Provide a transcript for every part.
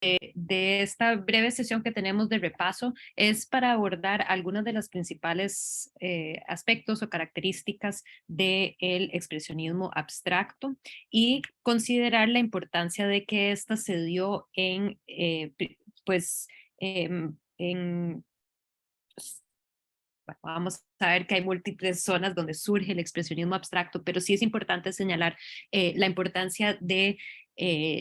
de esta breve sesión que tenemos de repaso es para abordar algunos de los principales aspectos o características del expresionismo abstracto y considerar la importancia de que ésta se dio en, pues, en bueno, vamos a ver que hay múltiples zonas donde surge el expresionismo abstracto, pero sí es importante señalar la importancia de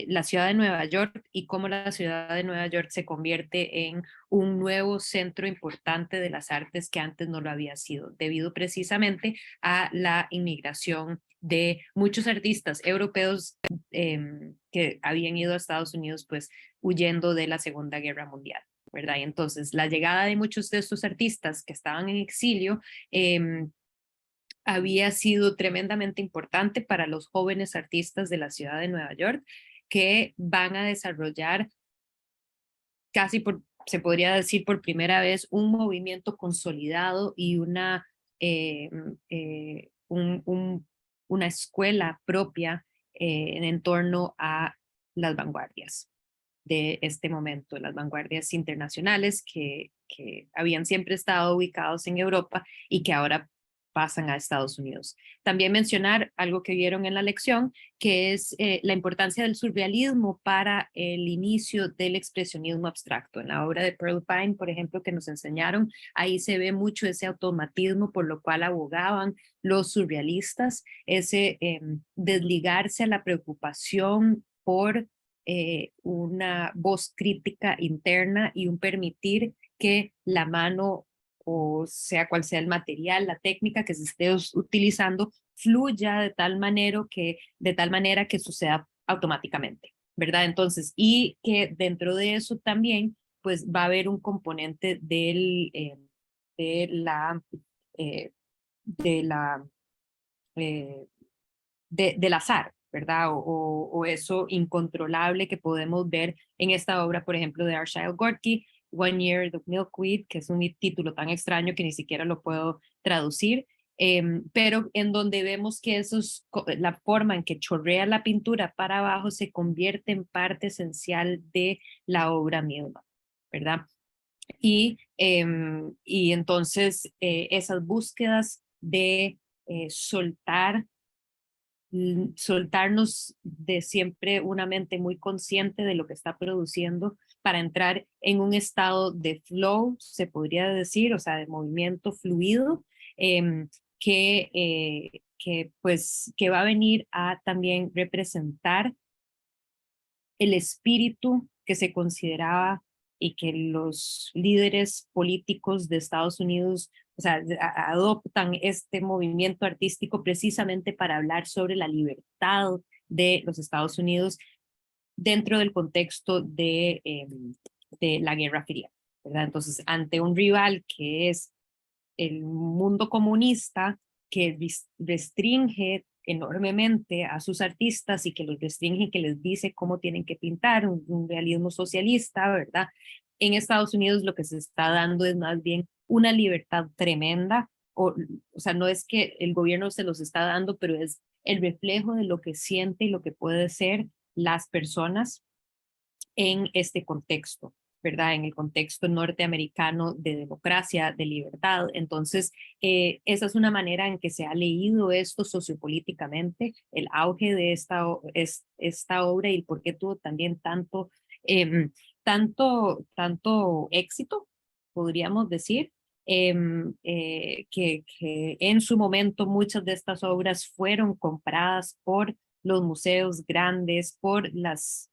la ciudad de Nueva York y cómo la ciudad de Nueva York se convierte en un nuevo centro importante de las artes que antes no lo había sido, debido precisamente a la inmigración de muchos artistas europeos que habían ido a Estados Unidos pues huyendo de la Segunda Guerra Mundial. ¿Verdad? Y entonces la llegada de muchos de estos artistas que estaban en exilio había sido tremendamente importante para los jóvenes artistas de la ciudad de Nueva York que van a desarrollar casi se podría decir por primera vez un movimiento consolidado y una escuela propia en torno a las vanguardias de este momento, las vanguardias internacionales que habían siempre estado ubicados en Europa y que ahora pasan a Estados Unidos. También mencionar algo que vieron en la lección, que es la importancia del surrealismo para el inicio del expresionismo abstracto. En la obra de Pearl Pine, por ejemplo, que nos enseñaron, ahí se ve mucho ese automatismo por lo cual abogaban los surrealistas, ese desligarse a la preocupación por una voz crítica interna y un permitir que la mano, o sea cual sea el material, la técnica que se esté utilizando, fluya de tal manera que suceda automáticamente, ¿verdad? Entonces, y que dentro de eso también, pues va a haber un componente de la, eh, de la eh, del azar, ¿verdad? O eso incontrolable que podemos ver en esta obra, por ejemplo, de Arshile Gorky, One Year the Milkweed, que es un título tan extraño que ni siquiera lo puedo traducir, pero en donde vemos que la forma en que chorrea la pintura para abajo se convierte en parte esencial de la obra misma, ¿verdad? Y entonces esas búsquedas de soltarnos de siempre una mente muy consciente de lo que está produciendo para entrar en un estado de flow, se podría decir, o sea, de movimiento fluido, eh, que va a venir a también representar el espíritu que se consideraba y que los líderes políticos de Estados Unidos, o sea, adoptan este movimiento artístico precisamente para hablar sobre la libertad de los Estados Unidos dentro del contexto de la Guerra Fría, ¿verdad? Entonces, ante un rival que es el mundo comunista, que restringe enormemente a sus artistas y que los restringe, que les dice cómo tienen que pintar, un realismo socialista, ¿verdad? En Estados Unidos lo que se está dando es más bien una libertad tremenda, o sea, no es que el gobierno se los está dando, pero es el reflejo de lo que siente y lo que puede ser las personas en este contexto, ¿verdad? En el contexto norteamericano de democracia, de libertad. Entonces, esa es una manera en que se ha leído esto sociopolíticamente, el auge de esta obra y el por qué tuvo también eh, tanto éxito, podríamos decir. Que en su momento muchas de estas obras fueron compradas por los museos grandes, por los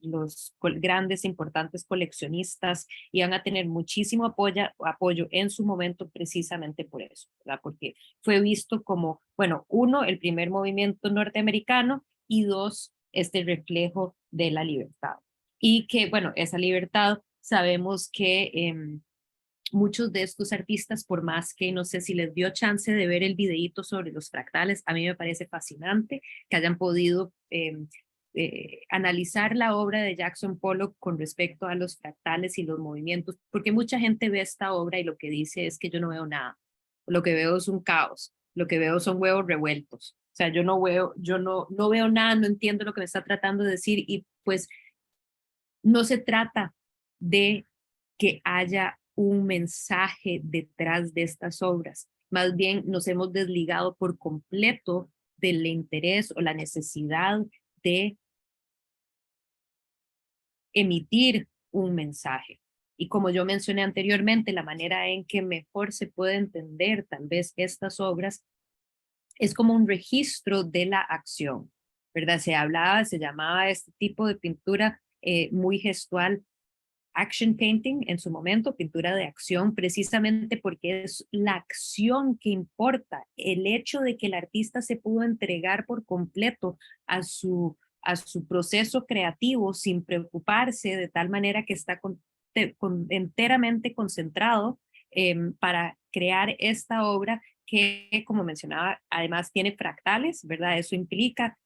grandes importantes coleccionistas y van a tener muchísimo apoyo en su momento precisamente por eso, ¿verdad? Porque fue visto como, bueno, uno, el primer movimiento norteamericano y dos, este reflejo de la libertad. Y que, bueno, esa libertad sabemos que muchos de estos artistas, por más que no sé si les dio chance de ver el videíto sobre los fractales, a mí me parece fascinante que hayan podido analizar la obra de Jackson Pollock con respecto a los fractales y los movimientos, porque mucha gente ve esta obra y lo que dice es que yo no veo nada, lo que veo es un caos, lo que veo son huevos revueltos, o sea, yo no veo nada, no entiendo lo que me está tratando de decir y pues no se trata de que haya un mensaje detrás de estas obras. Más bien nos hemos desligado por completo del interés o la necesidad de emitir un mensaje. Y como yo mencioné anteriormente, la manera en que mejor se puede entender tal vez estas obras es como un registro de la acción, ¿verdad? Se llamaba este tipo de pintura muy gestual action painting en su momento, pintura de acción, precisamente porque es la acción que importa, el hecho de que el artista se pudo entregar por completo a su proceso creativo sin preocuparse, de tal manera que está enteramente concentrado para crear esta obra que, como mencionaba, además tiene fractales, ¿verdad? Eso implica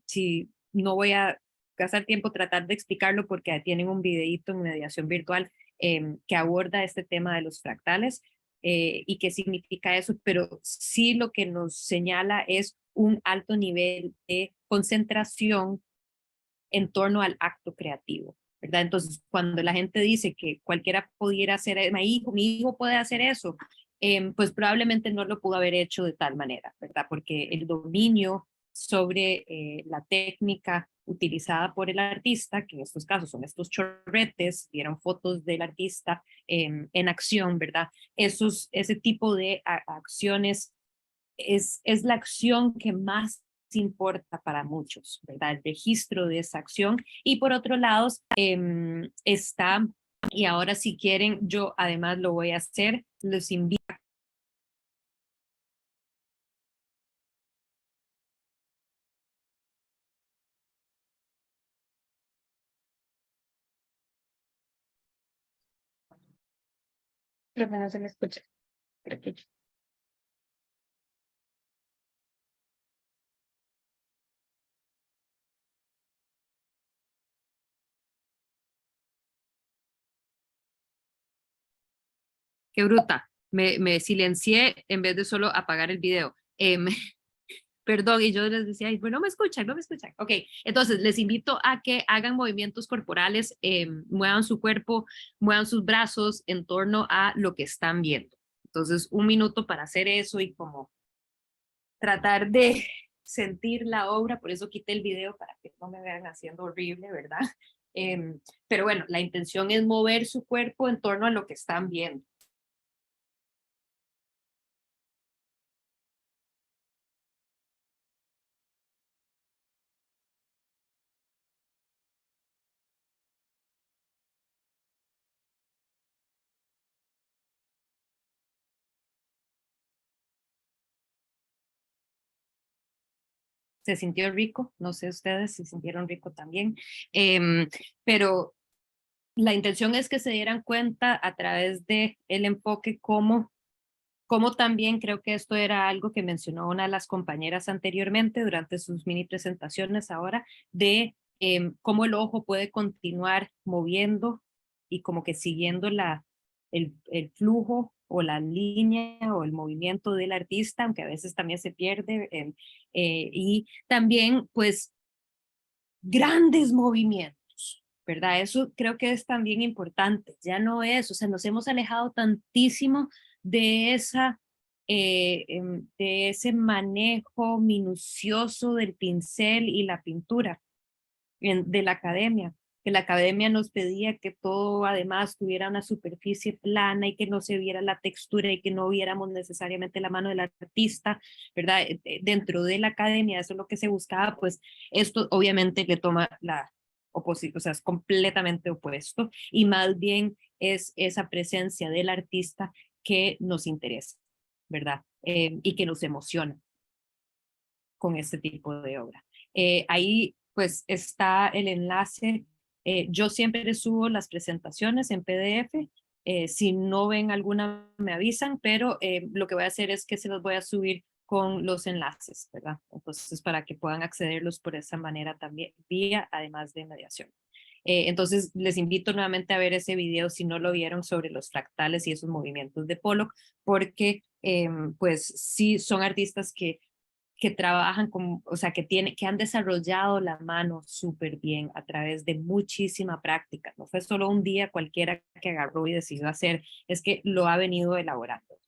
si no voy a gastar tiempo tratar de explicarlo porque tienen un videíto en mediación virtual que aborda este tema de los fractales y qué significa eso, pero sí lo que nos señala es un alto nivel de concentración en torno al acto creativo, ¿verdad? Entonces, cuando la gente dice que cualquiera pudiera hacer, mi hijo puede hacer eso, pues probablemente no lo pudo haber hecho de tal manera, ¿verdad? Porque el dominio sobre la técnica utilizada por el artista, que en estos casos son estos chorretes, vieron fotos del artista en acción, ¿verdad? Ese tipo de acciones es la acción que más importa para muchos, ¿verdad? El registro de esa acción. Y por otro lado, está, y ahora si quieren, yo además lo voy a hacer, los invito. Creo que no se me escucha. Creo que- Qué bruta, me silencié en vez de solo apagar el video. Perdón, y yo les decía, "Ay, bueno, no me escuchan, no me escuchan". Ok, entonces les invito a que hagan movimientos corporales, muevan su cuerpo, muevan sus brazos en torno a lo que están viendo. Entonces, un minuto para hacer eso y como tratar de sentir la obra, por eso quité el video para que no me vean haciendo horrible, ¿verdad? Pero bueno, la intención es mover su cuerpo en torno a lo que están viendo. Se sintió rico, no sé ustedes si sintieron rico también, pero la intención es que se dieran cuenta a través de el enfoque como también creo que esto era algo que mencionó una de las compañeras anteriormente durante sus mini presentaciones ahora, de cómo el ojo puede continuar moviendo y como que siguiendo el flujo o la línea o el movimiento del artista, aunque a veces también se pierde. Y también pues grandes movimientos, ¿verdad? Eso creo que es también importante. Ya no es, o sea, nos hemos alejado tantísimo de de ese manejo minucioso del pincel y la pintura de la academia, que la academia nos pedía que todo además tuviera una superficie plana y que no se viera la textura y que no viéramos necesariamente la mano del artista, ¿verdad? Dentro de la academia, eso es lo que se buscaba, pues esto obviamente le toma la oposición, o sea, es completamente opuesto y más bien es esa presencia del artista que nos interesa, ¿verdad? Y que nos emociona con este tipo de obra. Ahí pues está el enlace. Yo siempre subo las presentaciones en PDF. Si no ven alguna me avisan, pero lo que voy a hacer es que se los voy a subir con los enlaces, ¿verdad? Entonces para que puedan accederlos por esa manera también, vía además de mediación. Entonces les invito nuevamente a ver ese video si no lo vieron sobre los fractales y esos movimientos de Pollock, porque pues sí son artistas que trabajan con, o sea, que han desarrollado la mano súper bien a través de muchísima práctica. No fue solo un día cualquiera que agarró y decidió hacer, es que lo ha venido elaborando.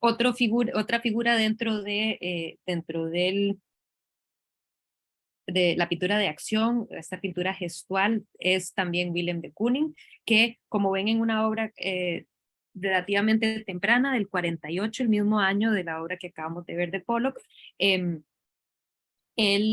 Otra figura de la pintura de acción, esta pintura gestual, es también Willem de Kooning, que como ven en una obra relativamente temprana, del 48, el mismo año de la obra que acabamos de ver de Pollock, él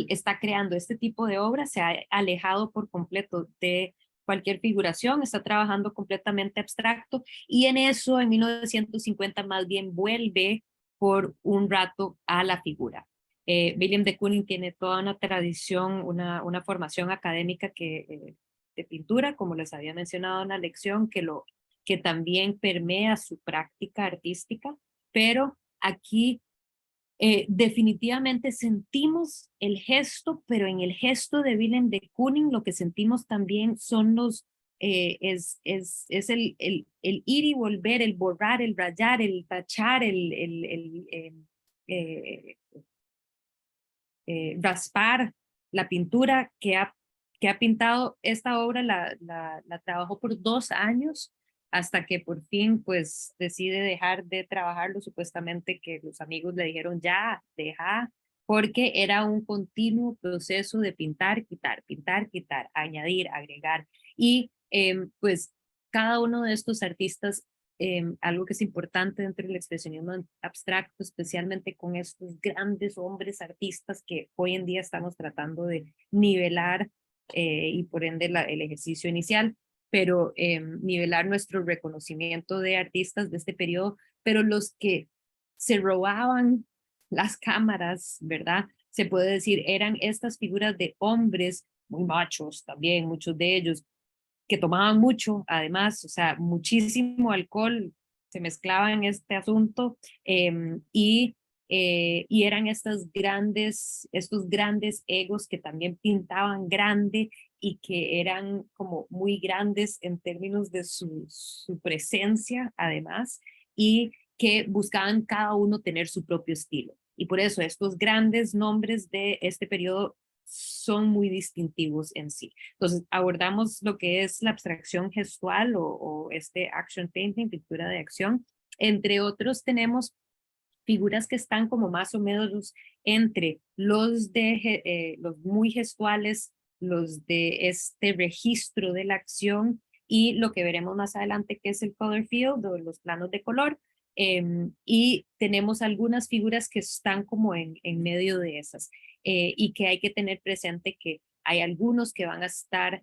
está creando este tipo de obras, se ha alejado por completo de cualquier figuración, está trabajando completamente abstracto, y en eso en 1950 más bien vuelve por un rato a la figura. Willem de Kooning tiene toda una tradición, una formación académica de pintura, como les había mencionado en la lección, que también permea su práctica artística, pero aquí definitivamente sentimos el gesto, pero en el gesto de Willem de Kooning lo que sentimos también son es el ir y volver, el borrar, el rayar, el tachar, eh, raspar la pintura que ha pintado. Esta obra la trabajó por 2 años hasta que por fin pues decide dejar de trabajarlo, supuestamente que los amigos le dijeron ya, deja, porque era un continuo proceso de pintar, quitar, añadir, agregar. Y pues cada uno de estos artistas, algo que es importante dentro del expresionismo abstracto, especialmente con estos grandes hombres artistas que hoy en día estamos tratando de nivelar y por ende el ejercicio inicial, pero nivelar nuestro reconocimiento de artistas de este periodo, pero los que se robaban las cámaras, ¿verdad? Se puede decir, eran estas figuras de hombres muy machos también, muchos de ellos, que tomaban mucho, además, o sea, muchísimo alcohol se mezclaba en este asunto, y eran estos grandes egos que también pintaban grande y que eran como muy grandes en términos de su presencia, además, y que buscaban cada uno tener su propio estilo. Y por eso estos grandes nombres de este periodo son muy distintivos en sí. Entonces, abordamos lo que es la abstracción gestual o este action painting, pintura de acción. Entre otros, tenemos figuras que están como más o menos entre los muy gestuales, los de este registro de la acción y lo que veremos más adelante que es el color field o los planos de color. Y tenemos algunas figuras que están como en medio de esas y que hay que tener presente que hay algunos que van a estar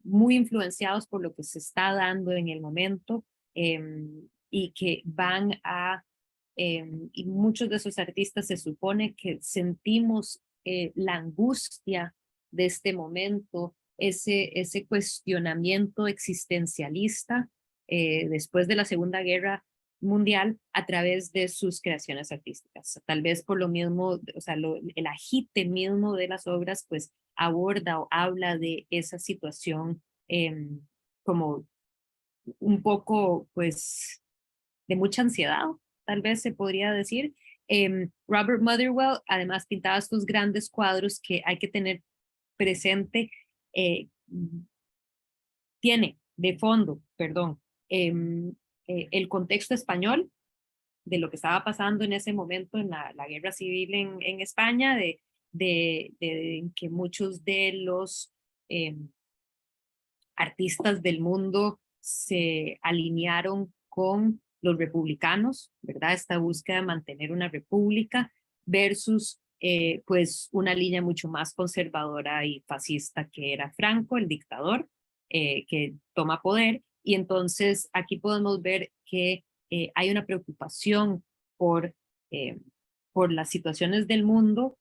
muy influenciados por lo que se está dando en el momento, y que van a y muchos de esos artistas se supone que sentimos la angustia de este momento, ese cuestionamiento existencialista después de la Segunda Guerra Mundial a través de sus creaciones artísticas. Tal vez por lo mismo, o sea, el agite mismo de las obras, pues aborda o habla de esa situación como un poco, pues, de mucha ansiedad, tal vez se podría decir. Robert Motherwell además pintaba estos grandes cuadros que hay que tener presente, eh, tiene de fondo, perdón, el contexto español de lo que estaba pasando en ese momento en la guerra civil en España, de que muchos de los artistas del mundo se alinearon con los republicanos, ¿verdad? Esta búsqueda de mantener una república versus pues una línea mucho más conservadora y fascista que era Franco, el dictador, que toma poder. Y entonces aquí podemos ver que hay una preocupación por, eh, por las situaciones del mundo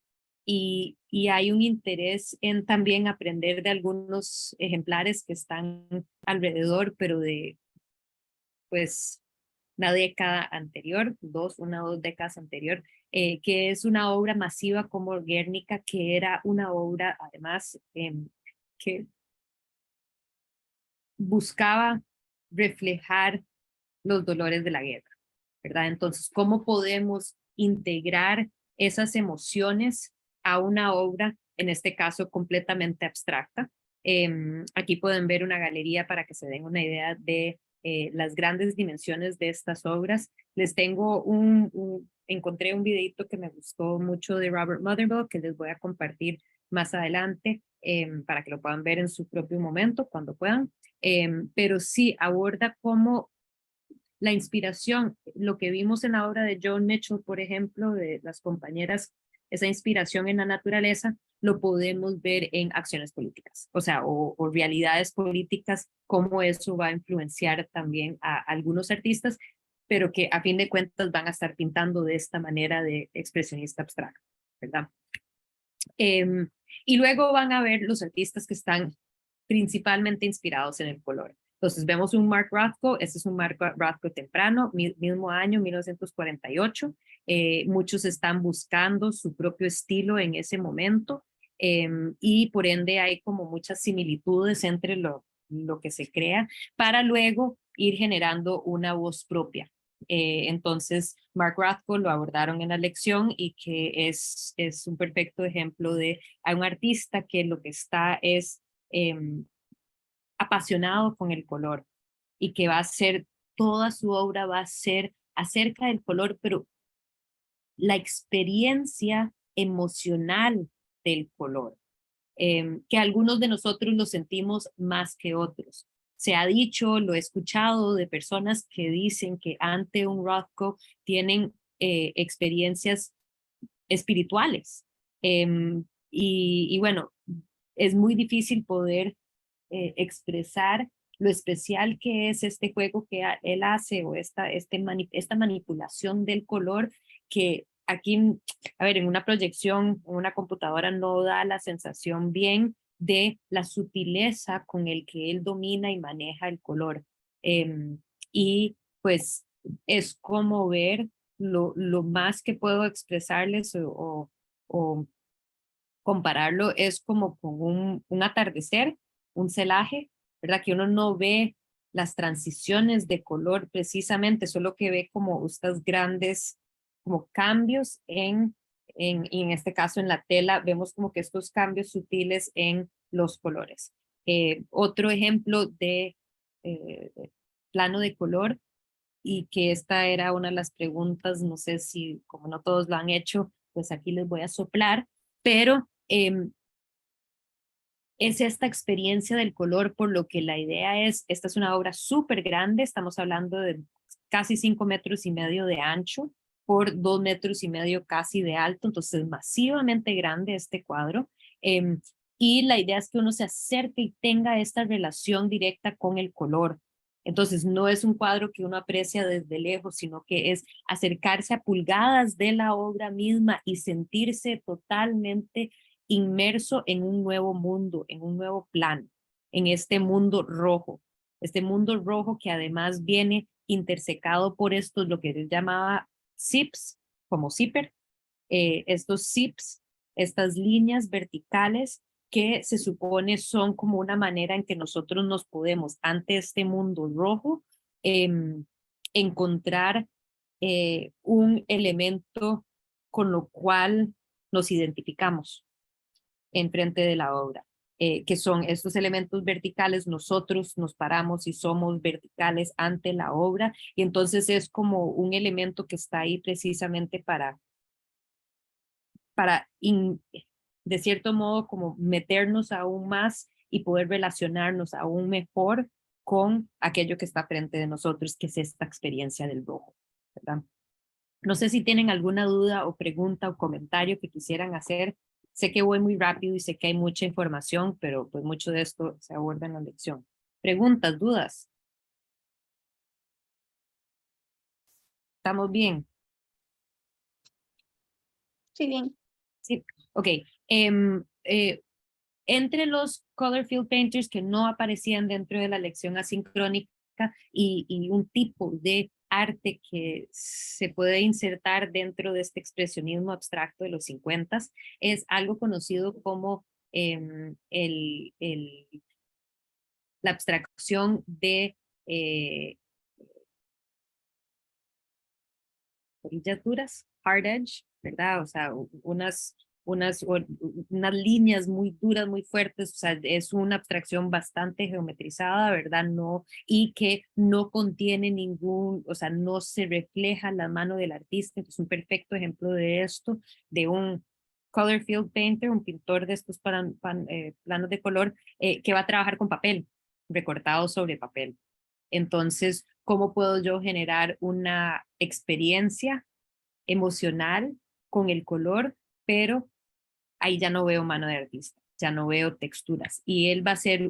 y hay un interés en también aprender de algunos ejemplares que están alrededor, pero de pues una década anterior, una o dos décadas anterior, que es una obra masiva como Guernica, que era una obra además que buscaba reflejar los dolores de la guerra. ¿verdad? Entonces, ¿cómo podemos integrar esas emociones a una obra, en este caso completamente abstracta? Aquí pueden ver una galería para que se den una idea de las grandes dimensiones de estas obras. Les tengo encontré un videito que me gustó mucho de Robert Motherwell que les voy a compartir más adelante para que lo puedan ver en su propio momento cuando puedan. Pero sí aborda cómo la inspiración, lo que vimos en la obra de Joan Mitchell, por ejemplo, de las compañeras, esa inspiración en la naturaleza, lo podemos ver en acciones políticas, o sea, o realidades políticas, cómo eso va a influenciar también a algunos artistas, pero que a fin de cuentas van a estar pintando de esta manera de expresionista abstracto, ¿verdad? Y luego van a ver los artistas que están principalmente inspirados en el color. Entonces vemos un Mark Rothko, este es un Mark Rothko temprano, mismo año, 1948. Muchos están buscando su propio estilo en ese momento y por ende hay como muchas similitudes entre lo que se crea para luego ir generando una voz propia. Entonces, Mark Rothko lo abordaron en la lección y que es un perfecto ejemplo de a un artista que lo que está es apasionado con el color y que va a ser, toda su obra va a ser acerca del color, pero la experiencia emocional del color, que algunos de nosotros lo sentimos más que otros. Se ha dicho, lo he escuchado de personas que dicen que ante un Rothko tienen experiencias espirituales. Y bueno, es muy difícil poder expresar lo especial que es este juego que él hace o esta manipulación del color que aquí, a ver, en una proyección, en una computadora no da la sensación bien de la sutileza con el que él domina y maneja el color. Y pues es como ver lo más que puedo expresarles o compararlo es como con un atardecer, un celaje, ¿verdad? Que uno no ve las transiciones de color precisamente, solo que ve como estas grandes como cambios y en este caso en la tela, vemos como que estos cambios sutiles en los colores. Otro ejemplo de plano de color y que esta era una de las preguntas, no sé si como no todos lo han hecho, pues aquí les voy a soplar, pero es esta experiencia del color, por lo que la idea es, esta es una obra súper grande, estamos hablando de casi 5,5 metros de ancho por 2,5 metros casi de alto, entonces masivamente grande este cuadro. Y la idea es que uno se acerque y tenga esta relación directa con el color. Entonces no es un cuadro que uno aprecia desde lejos, sino que es acercarse a pulgadas de la obra misma y sentirse totalmente inmerso en un nuevo mundo, en un nuevo plano, en este mundo rojo que además viene intersecado por estos, lo que él llamaba zips, como zipper, estos zips, estas líneas verticales que se supone son como una manera en que nosotros nos podemos, ante este mundo rojo, eh, encontrar un elemento con lo cual nos identificamos enfrente de la obra, que son estos elementos verticales, nosotros nos paramos y somos verticales ante la obra, y entonces es como un elemento que está ahí precisamente para de cierto modo, como meternos aún más y poder relacionarnos aún mejor con aquello que está frente de nosotros, que es esta experiencia del rojo, ¿verdad? No sé si tienen alguna duda o pregunta o comentario que quisieran hacer. Sé que voy muy rápido y sé que hay mucha información, pero pues mucho de esto se aborda en la lección. Preguntas, dudas. ¿Estamos bien? Sí, bien. Sí. Ok. Entre los color field painters que no aparecían dentro de la lección asincrónica y un tipo de arte que se puede insertar dentro de este expresionismo abstracto de los 50 es algo conocido como la abstracción de orillas duras, hard edge, ¿verdad? O sea, unas líneas muy duras, muy fuertes, o sea, es una abstracción bastante geometrizada, ¿verdad? No, y que no contiene ningún, o sea, no se refleja la mano del artista. Es un perfecto ejemplo de esto, de un color field painter, un pintor de estos planos de color, que va a trabajar con papel, recortado sobre papel. Entonces, ¿cómo puedo yo generar una experiencia emocional con el color? Pero ahí ya no veo mano de artista, ya no veo texturas. Y él va a ser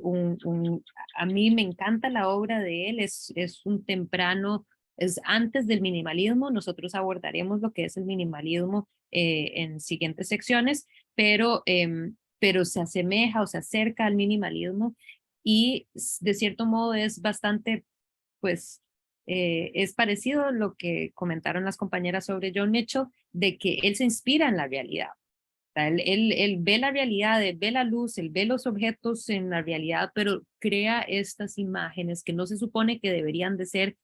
a mí me encanta la obra de él, es un temprano, es antes del minimalismo. Nosotros abordaremos lo que es el minimalismo en siguientes secciones, pero se asemeja o se acerca al minimalismo y de cierto modo es bastante, pues, es parecido a lo que comentaron las compañeras sobre John Mitchell, de que él se inspira en la realidad. Sea, él ve la realidad, él ve la luz, él ve los objetos en la realidad, pero crea estas imágenes que no se supone que deberían de ser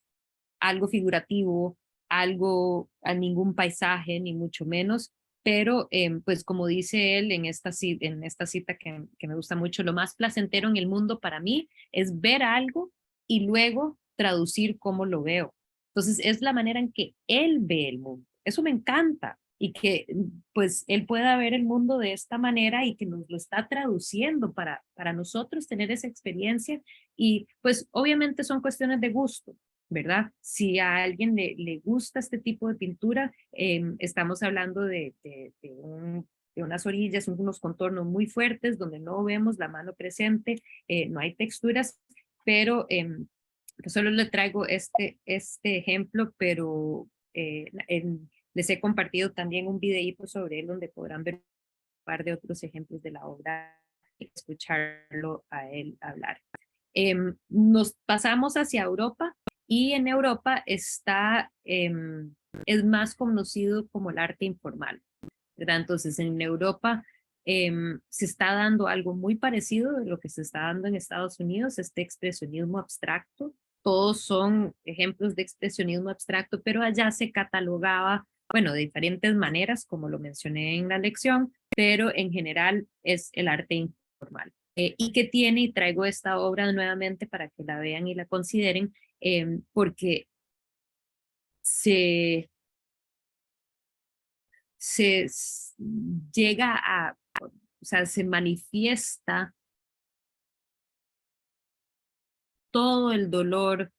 algo figurativo, algo a ningún paisaje, ni mucho menos. Pero, pues como dice él en esta cita que me gusta mucho, lo más placentero en el mundo para mí es ver algo y luego traducir cómo lo veo. Entonces, es la manera en que él ve el mundo. Eso me encanta y que pues él pueda ver el mundo de esta manera y que nos lo está traduciendo para nosotros tener esa experiencia. Y pues obviamente son cuestiones de gusto, ¿verdad? Si a alguien le gusta este tipo de pintura, estamos hablando de unas orillas, unos contornos muy fuertes donde no vemos la mano presente, no hay texturas, pero solo le traigo este ejemplo, pero les he compartido también un videíto sobre él donde podrán ver un par de otros ejemplos de la obra y escucharlo a él hablar. Nos pasamos hacia Europa y en Europa es más conocido como el arte informal, ¿verdad? Entonces en Europa se está dando algo muy parecido de lo que se está dando en Estados Unidos, este expresionismo abstracto. Todos son ejemplos de expresionismo abstracto, pero allá se catalogaba, bueno, de diferentes maneras, como lo mencioné en la lección, pero en general es el arte informal. Y que tiene, y traigo esta obra nuevamente para que la vean y la consideren, porque se, se llega a, o sea, se manifiesta todo el dolor,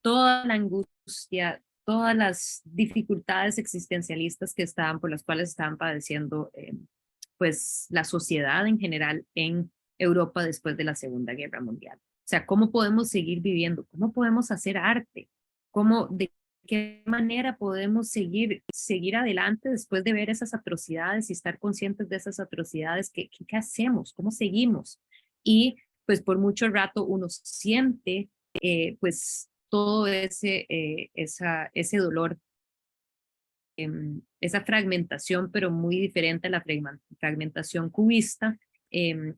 toda la angustia, todas las dificultades existencialistas que estaban, por las cuales estaban padeciendo pues la sociedad en general en Europa después de la Segunda Guerra Mundial. O sea, ¿cómo podemos seguir viviendo? ¿Cómo podemos hacer arte? ¿De qué manera podemos seguir adelante después de ver esas atrocidades y estar conscientes de esas atrocidades? ¿Qué hacemos? ¿Cómo seguimos? Y pues por mucho rato uno siente pues todo ese dolor, esa fragmentación, pero muy diferente a la fragmentación cubista.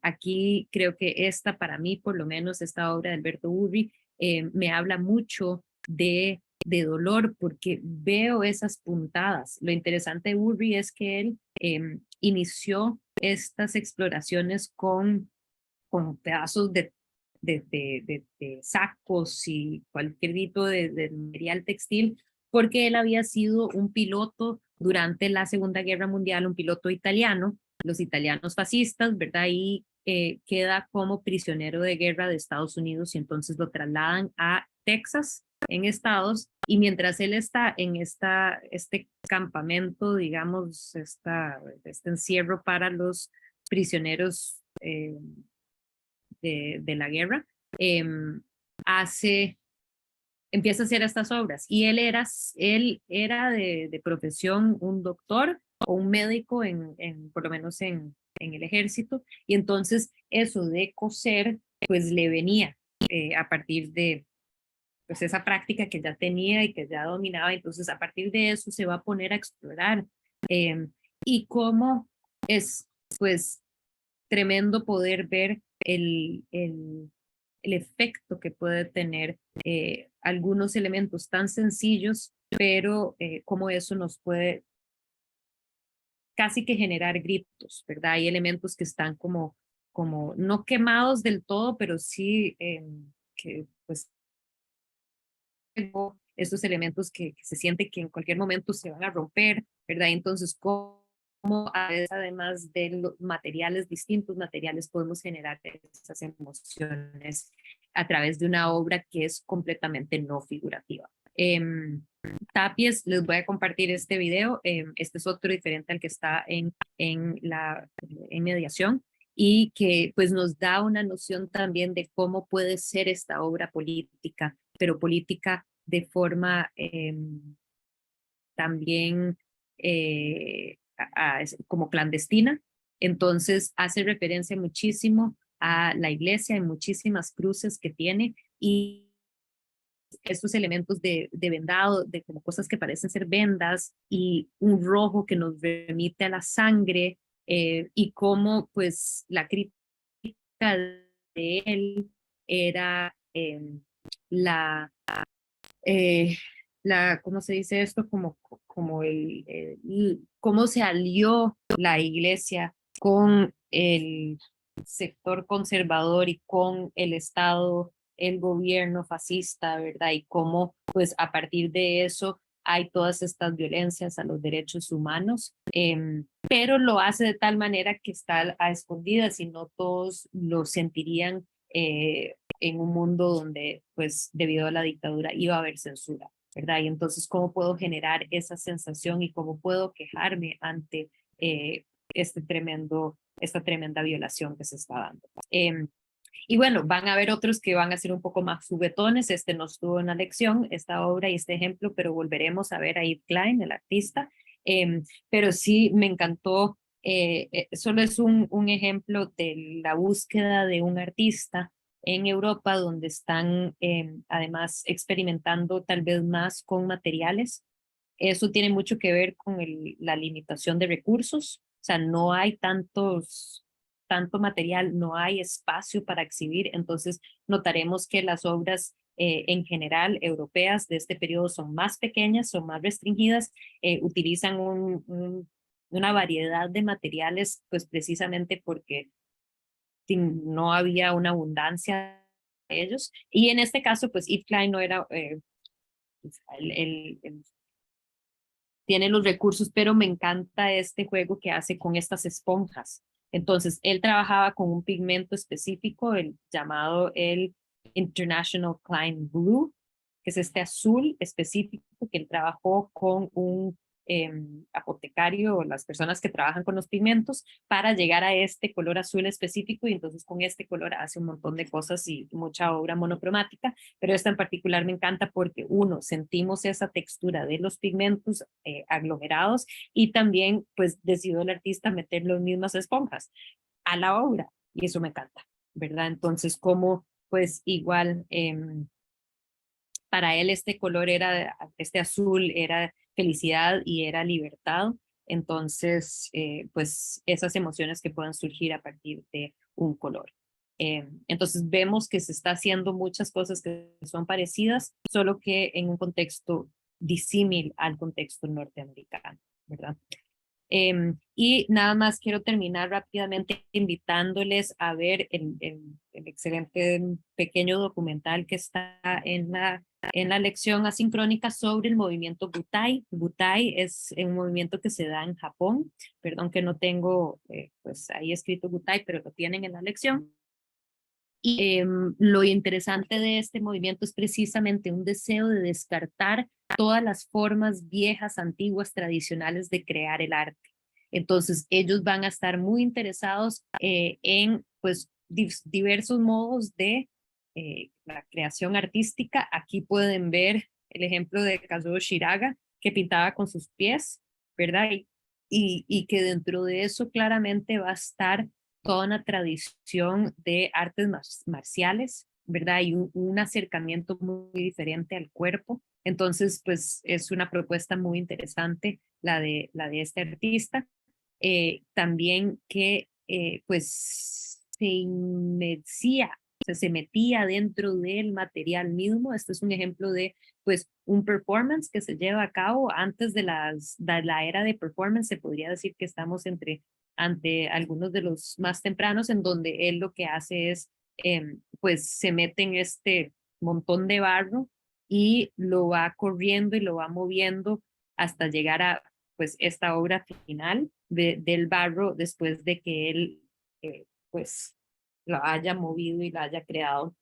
Aquí creo que para mí, por lo menos esta obra de Alberto Burri, me habla mucho de dolor porque veo esas puntadas. Lo interesante de Burri es que él inició estas exploraciones con pedazos de sacos y cualquier tipo de material textil, porque él había sido un piloto durante la Segunda Guerra Mundial, un piloto italiano, los italianos fascistas, ¿verdad? Y queda como prisionero de guerra de Estados Unidos y entonces lo trasladan a Texas, en Estados, y mientras él está en este campamento, digamos, este encierro para los prisioneros de la guerra, eh, hace, empieza a hacer estas obras. Y él era de profesión un doctor o un médico, por lo menos en el ejército, y entonces eso de coser, pues le venía a partir de pues esa práctica que ya tenía y que ya dominaba. Entonces a partir de eso se va a poner a explorar eh, y cómo es pues tremendo poder ver el efecto que puede tener algunos elementos tan sencillos pero cómo eso nos puede casi que generar gritos, ¿verdad? Hay elementos que están como no quemados del todo, pero sí que pues estos elementos que se siente que en cualquier momento se van a romper, ¿verdad? Entonces, ¿cómo a veces, además de los materiales, distintos materiales, podemos generar esas emociones a través de una obra que es completamente no figurativa? Tapies, les voy a compartir este video. Este es otro diferente al que está en mediación y que pues nos da una noción también de cómo puede ser esta obra política, pero política de forma también como clandestina. Entonces hace referencia muchísimo a la iglesia y muchísimas cruces que tiene y estos elementos de vendado, de como cosas que parecen ser vendas y un rojo que nos remite a la sangre y cómo pues la crítica de él era la, eh, ¿cómo se dice esto? Como cómo se alió la iglesia con el sector conservador y con el Estado, el gobierno fascista, ¿verdad? Y cómo, pues, a partir de eso hay todas estas violencias a los derechos humanos, pero lo hace de tal manera que está a escondidas y no todos lo sentirían en un mundo donde, pues, debido a la dictadura iba a haber censura, ¿verdad? Y entonces, ¿cómo puedo generar esa sensación y cómo puedo quejarme ante esta tremenda violación que se está dando? Y bueno, van a haber otros que van a ser un poco más juguetones. Este no estuvo en la lección, esta obra y este ejemplo, pero volveremos a ver a Yves Klein, el artista. Pero sí me encantó, solo es un ejemplo de la búsqueda de un artista en Europa, donde están además experimentando tal vez más con materiales. Eso tiene mucho que ver con la limitación de recursos, o sea, no hay tanto material, no hay espacio para exhibir, entonces notaremos que las obras en general europeas de este periodo son más pequeñas, son más restringidas, utilizan una variedad de materiales, pues precisamente porque no había una abundancia de ellos. Y en este caso, pues Yves Klein no era el tiene los recursos, pero me encanta este juego que hace con estas esponjas. Entonces, él trabajaba con un pigmento específico, el llamado el International Klein Blue, que es este azul específico que él trabajó con un apotecario o las personas que trabajan con los pigmentos para llegar a este color azul específico y entonces con este color hace un montón de cosas y mucha obra monocromática, pero esta en particular me encanta porque uno, sentimos esa textura de los pigmentos aglomerados y también pues decidió el artista meter las mismas esponjas a la obra y eso me encanta, ¿verdad? Entonces como pues igual para él este color era, este azul era felicidad y era libertad. Entonces, pues esas emociones que puedan surgir a partir de un color. Entonces vemos que se está haciendo muchas cosas que son parecidas, solo que en un contexto disímil al contexto norteamericano, ¿verdad? Y nada más quiero terminar rápidamente invitándoles a ver el excelente pequeño documental que está en la lección asincrónica sobre el movimiento Butai. Butai es un movimiento que se da en Japón, perdón que no tengo pues ahí escrito Butai, pero lo tienen en la lección. Y lo interesante de este movimiento es precisamente un deseo de descartar todas las formas viejas, antiguas, tradicionales de crear el arte. Entonces, ellos van a estar muy interesados en pues, diversos modos de la creación artística. Aquí pueden ver el ejemplo de Kazuo Shiraga, que pintaba con sus pies, ¿verdad? Y que dentro de eso claramente va a estar toda una tradición de artes marciales, ¿verdad? Y un acercamiento muy diferente al cuerpo. Entonces, pues es una propuesta muy interesante la de este artista. También que pues se inmersía, o sea, se metía dentro del material mismo. Este es un ejemplo de pues un performance que se lleva a cabo antes de la era de performance. Se podría decir que estamos ante algunos de los más tempranos, en donde él lo que hace es, pues se mete en este montón de barro y lo va corriendo y lo va moviendo hasta llegar a pues esta obra final del barro, después de que él pues lo haya movido y la haya creado.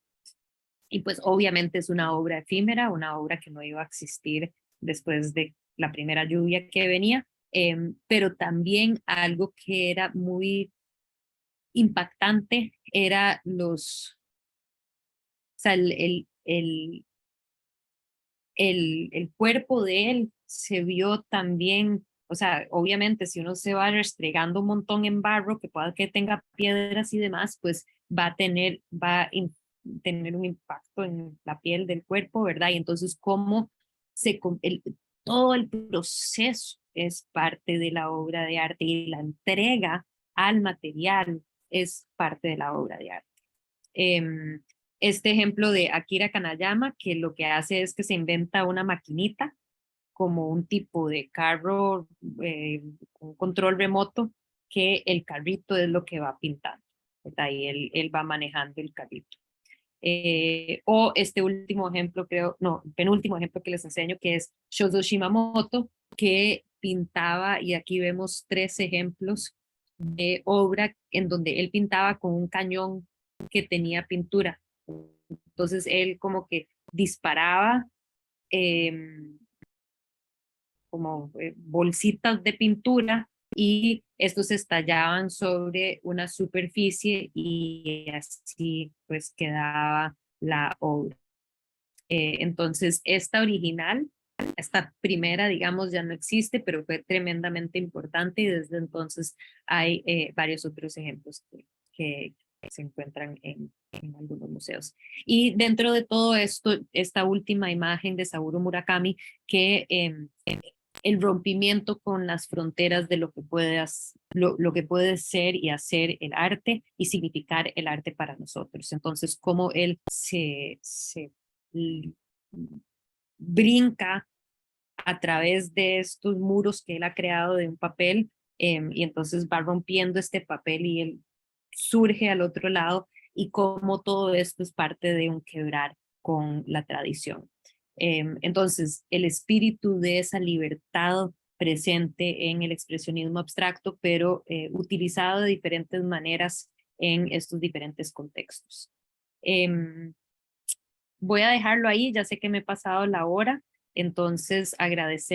Y pues obviamente es una obra efímera, una obra que no iba a existir después de la primera lluvia que venía, pero también algo que era muy impactante era o sea, el cuerpo de él se vio también, o sea, obviamente si uno se va restregando un montón en barro, que pueda que tenga piedras y demás, pues tener un impacto en la piel del cuerpo, ¿verdad? Y entonces cómo todo el proceso es parte de la obra de arte, y la entrega al material es parte de la obra de arte. Este ejemplo de Akira Kanayama, que lo que hace es que se inventa una maquinita como un tipo de carro, un control remoto, que el carrito es lo que va pintando, ¿verdad? Y él va manejando el carrito. O este último ejemplo, creo, no, penúltimo ejemplo que les enseño, que es Shozo Shimamoto, que pintaba, y aquí vemos 3 ejemplos de obra en donde él pintaba con un cañón que tenía pintura. Entonces él como que disparaba como bolsitas de pintura, y estos estallaban sobre una superficie y así pues quedaba la obra. Entonces esta original, esta primera, digamos, ya no existe, pero fue tremendamente importante, y desde entonces hay varios otros ejemplos que se encuentran en algunos museos. Y dentro de todo esto, esta última imagen de Saburo Murakami, que el rompimiento con las fronteras de lo que puede ser y hacer el arte y significar el arte para nosotros. Entonces, cómo él se brinca a través de estos muros que él ha creado de un papel, y entonces va rompiendo este papel y él surge al otro lado, y cómo todo esto es parte de un quebrar con la tradición. Entonces, el espíritu de esa libertad presente en el expresionismo abstracto, pero utilizado de diferentes maneras en estos diferentes contextos. Voy a dejarlo ahí, ya sé que me he pasado la hora, entonces agradecer